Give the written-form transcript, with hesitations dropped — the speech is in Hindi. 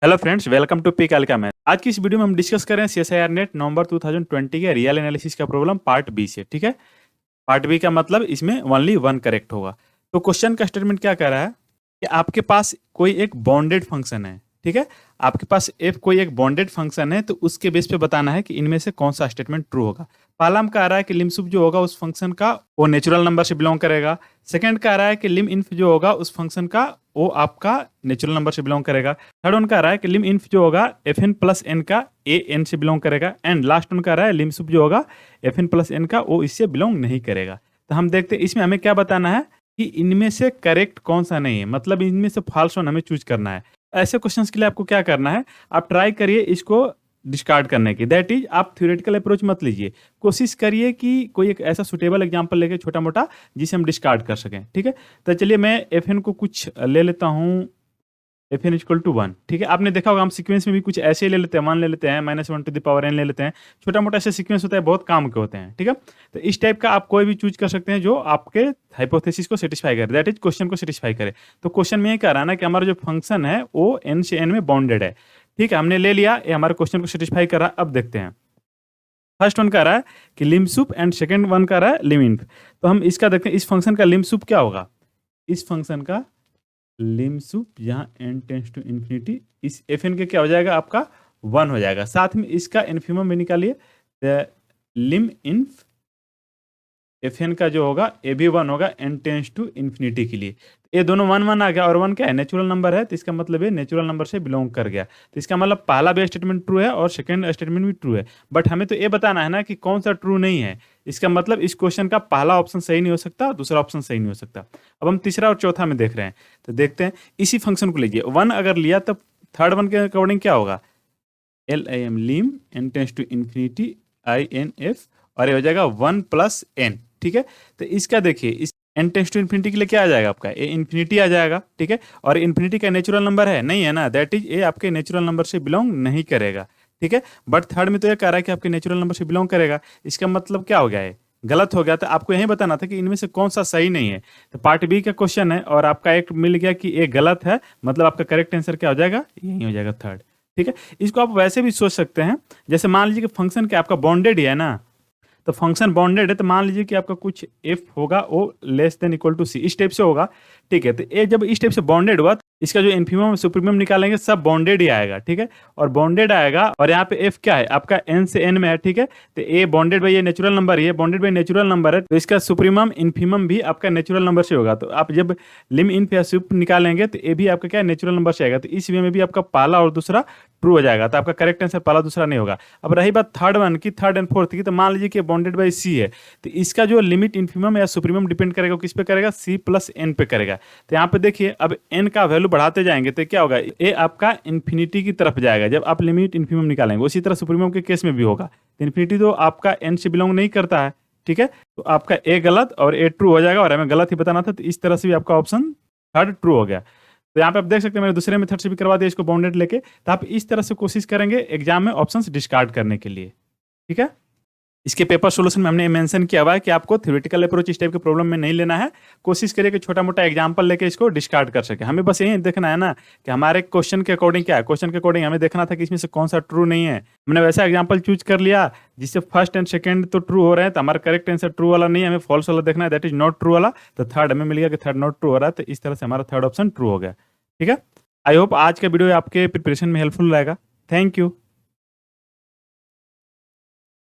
हेलो फ्रेंड्स, वेलकम टू पी कैलका मैथ। आज की इस वीडियो में हम डिस्कस कर रहे हैं सीएसआईआर नेट नवंबर 2020 के रियल एनालिसिस का प्रॉब्लम पार्ट बी से। ठीक है, पार्ट बी का मतलब इसमें ओनली वन करेक्ट होगा। तो क्वेश्चन का स्टेटमेंट क्या कह रहा है कि आपके पास कोई एक बॉन्डेड फंक्शन है। ठीक है, आपके पास एफ कोई एक बॉन्डेड फंक्शन है, तो उसके बेस पे बताना है कि इनमें से कौन सा स्टेटमेंट ट्रू होगा। पहला हम कह रहा है कि लिमसुप जो होगा उस फंक्शन का वो नेचुरल नंबर से बिलोंग करेगा। सेकंड कह रहा है कि लिम इन्फ जो होगा उस फंक्शन का वो आपका नेचुरल नंबर से बिलोंग करेगा। थर्ड वन कह रहा है कि लिम इन्फ जो होगा एफ एन प्लस एन का ए एन से बिलोंग करेगा। एंड लास्ट वन कह रहा है लिमसुप जो होगा एफ एन प्लस एन का वो इससे बिलोंग नहीं करेगा। तो हम देखते हैं इसमें हमें क्या बताना है कि इनमें से करेक्ट कौन सा नहीं है, मतलब इनमें से फॉल्स वन हमें चूज करना है। ऐसे क्वेश्चंस के लिए आपको क्या करना है, आप ट्राई करिए इसको डिस्कार्ड करने की। दैट इज आप थ्योरेटिकल अप्रोच मत लीजिए, कोशिश करिए कि कोई एक ऐसा सुटेबल एग्जांपल लेके छोटा मोटा जिसे हम डिस्कार्ड कर सकें। ठीक है, तो चलिए मैं एफ एन को कुछ ले लेता हूँ, F N equal to one. ठीक है, आपने देखा होगा हम सीक्वेंस में भी कुछ ऐसे ही ले लेते हैं, वन ले लेते हैं, -1 ले लेते हैं। छोटा मोटा ऐसे सीक्वेंस होता है, बहुत काम के होते हैं। ठीक है, तो इस टाइप का आप कोई भी चूज कर सकते हैं जो आपके हाइपोथेसिस को सेटिस्फाई करे, दैट इज क्वेश्चन को सेटिस्फाई करे। तो क्वेश्चन में ये कह रहा है ना कि हमारा जो फंक्शन है वो एन से एन में बाउंडेड है। ठीक है, हमने ले लिया, ये हमारे क्वेश्चन को सेटिस्फाई कर रहा है। अब देखते हैं, फर्स्ट वन कह रहा है कि लिमसुप एंड सेकंड वन कह रहा है लिमिन्फ। तो हम इसका देखते हैं, इस फंक्शन का लिमसुप क्या होगा। इस फंक्शन का लिमसुप यहाँ एन टेंस टू इन्फिनिटी, इस एफ एन के क्या हो जाएगा आपका वन हो जाएगा। साथ में इसका इन्फिमम भी निकालिए, लिम इन्फ एफ एन का जो होगा ए भी वन होगा एन टेंस टू इन्फिनिटी के लिए। ये दोनों वन वन आ गया, और वन क्या है नेचुरल नंबर है, तो इसका मतलब ये नेचुरल नंबर से बिलोंग कर गया। तो इसका मतलब पहला भी स्टेटमेंट ट्रू है और सेकंड स्टेटमेंट भी ट्रू है। बट हमें तो ये बताना है ना कि कौन सा ट्रू नहीं है। इसका मतलब इस क्वेश्चन का पहला ऑप्शन सही नहीं हो सकता, दूसरा ऑप्शन सही नहीं हो सकता। अब हम तीसरा और चौथा में देख रहे हैं, तो देखते हैं इसी फंक्शन को लीजिए। वन अगर लिया तब थर्ड वन के अकॉर्डिंग क्या होगा, L I M lim n tends to infinity I N F, और ये हो जाएगा वन प्लस एन। ठीक है, तो इसका देखिए इस एन टेंस टू इन्फिनिटी के लिए क्या आ जाएगा आपका ए इन्फिनिटी आ जाएगा। ठीक है, और इन्फिनिटी का नेचुरल नंबर है नहीं है ना, दैट इज ए आपके नेचुरल नंबर से बिलोंग नहीं करेगा। ठीक है, बट थर्ड में तो ये कह रहा है कि आपके नेचुरल नंबर से बिलोंग करेगा। इसका मतलब क्या हो गया है, गलत हो गया। तो आपको यही बताना था कि इनमें से कौन सा सही नहीं है। तो पार्ट बी का क्वेश्चन है और आपका एक मिल गया कि ये गलत है, मतलब आपका करेक्ट आंसर क्या हो जाएगा, यही हो जाएगा थर्ड। ठीक है, इसको आप वैसे भी सोच सकते हैं, जैसे मान लीजिए कि फंक्शन क्या आपका बॉन्डेड ही है ना, तो फंक्शन बॉन्डेड है, तो मान लीजिए कि आपका कुछ एफ होगा वो लेस देन इक्वल टू सी, इस टाइप से होगा। ठीक है, तो ये जब इस टाइप से बॉन्डेड हुआ तो इसका जो इन्फिमम सुप्रीमम निकालेंगे सब बॉन्डेड ही आएगा। ठीक है, और बॉन्डेड आएगा, और यहाँ पे एफ क्या है आपका एन से एन में है। ठीक है, तो ए बॉन्डेड बाई ये नेचुरल नंबर, ये बॉन्डेड बाई नेचुरल नंबर है, तो इसका सुप्रीमम इन्फिमम भी आपका नेचुरल नंबर से होगा। तो आप जब लिम इन्फ या सुप निकालेंगे तो ये भी आपका क्या नेचुरल नंबर से आएगा। तो इस वे में भी आपका पहला और दूसरा ट्रू हो जाएगा। तो आपका करेक्ट आंसर पहला दूसरा नहीं होगा। अब रही बात थर्ड वन की, थर्ड एंड फोर्थ की, तो मान लीजिए कि बॉन्डेड बाई सी है, तो इसका जो लिमिट इन्फिमम या सुप्रीमम डिपेंड करेगा किस पे करेगा, सी प्लस एन पे करेगा। तो यहाँ पे देखिए अब एन का वैल्यू बढ़ाते जाएंगे तो क्या होगा, ये आपका इन्फिनिटी की तरफ जाएगा जब आप लिमिट इन्फिमम निकालेंगे। उसी तरह सुप्रीमम के केस में भी होगा। तो इन्फिनिटी तो आपका एन से बिलोंग नहीं करता है। ठीक है, तो आपका ए गलत और ए ट्रू हो जाएगा, और हमें गलत ही बताना था, तो इस तरह से भी आपका ऑप्शन थर्ड ट्रू हो गया। तो यहाँ पे आप देख सकते हैं मैंने दूसरे मेथड से भी करवा दिया इसको बाउंडेड लेके। तो आप इस तरह से कोशिश करेंगे एग्जाम में ऑप्शंस डिस्कार्ड करने के लिए। ठीक है, इसके पेपर सोल्यूशन में हमने मेंशन किया हुआ है कि आपको थ्योरेटिकल अप्रोच इस टाइप के प्रॉब्लम में नहीं लेना है। कोशिश करिए कि छोटा मोटा एग्जांपल लेके इसको डिस्कार्ड कर सके। हमें बस यही देखना है ना कि हमारे क्वेश्चन के अकॉर्डिंग क्या है, क्वेश्चन के अकॉर्डिंग हमें देखना था कि इसमें से कौन सा ट्रू नहीं है। हमने वैसा एग्जाम्पल चूज कर लिया जिससे फर्स्ट एंड सेकंड तो ट्रू हो रहे हैं, तो हमारा करेक्ट आंसर ट्रू वाला नहीं है, हमें फॉल्स वाला देखना है, दैट इज नॉट ट्रू वाला। तो थर्ड हमें मिल गया कि थर्ड नॉट ट्रू हो रहा है, तो इस तरह से हमारा थर्ड ऑप्शन ट्रू हो गया। ठीक है, आई होप आज का वीडियो आपके प्रिपरेशन में हेल्पफुल रहेगा। Thank you.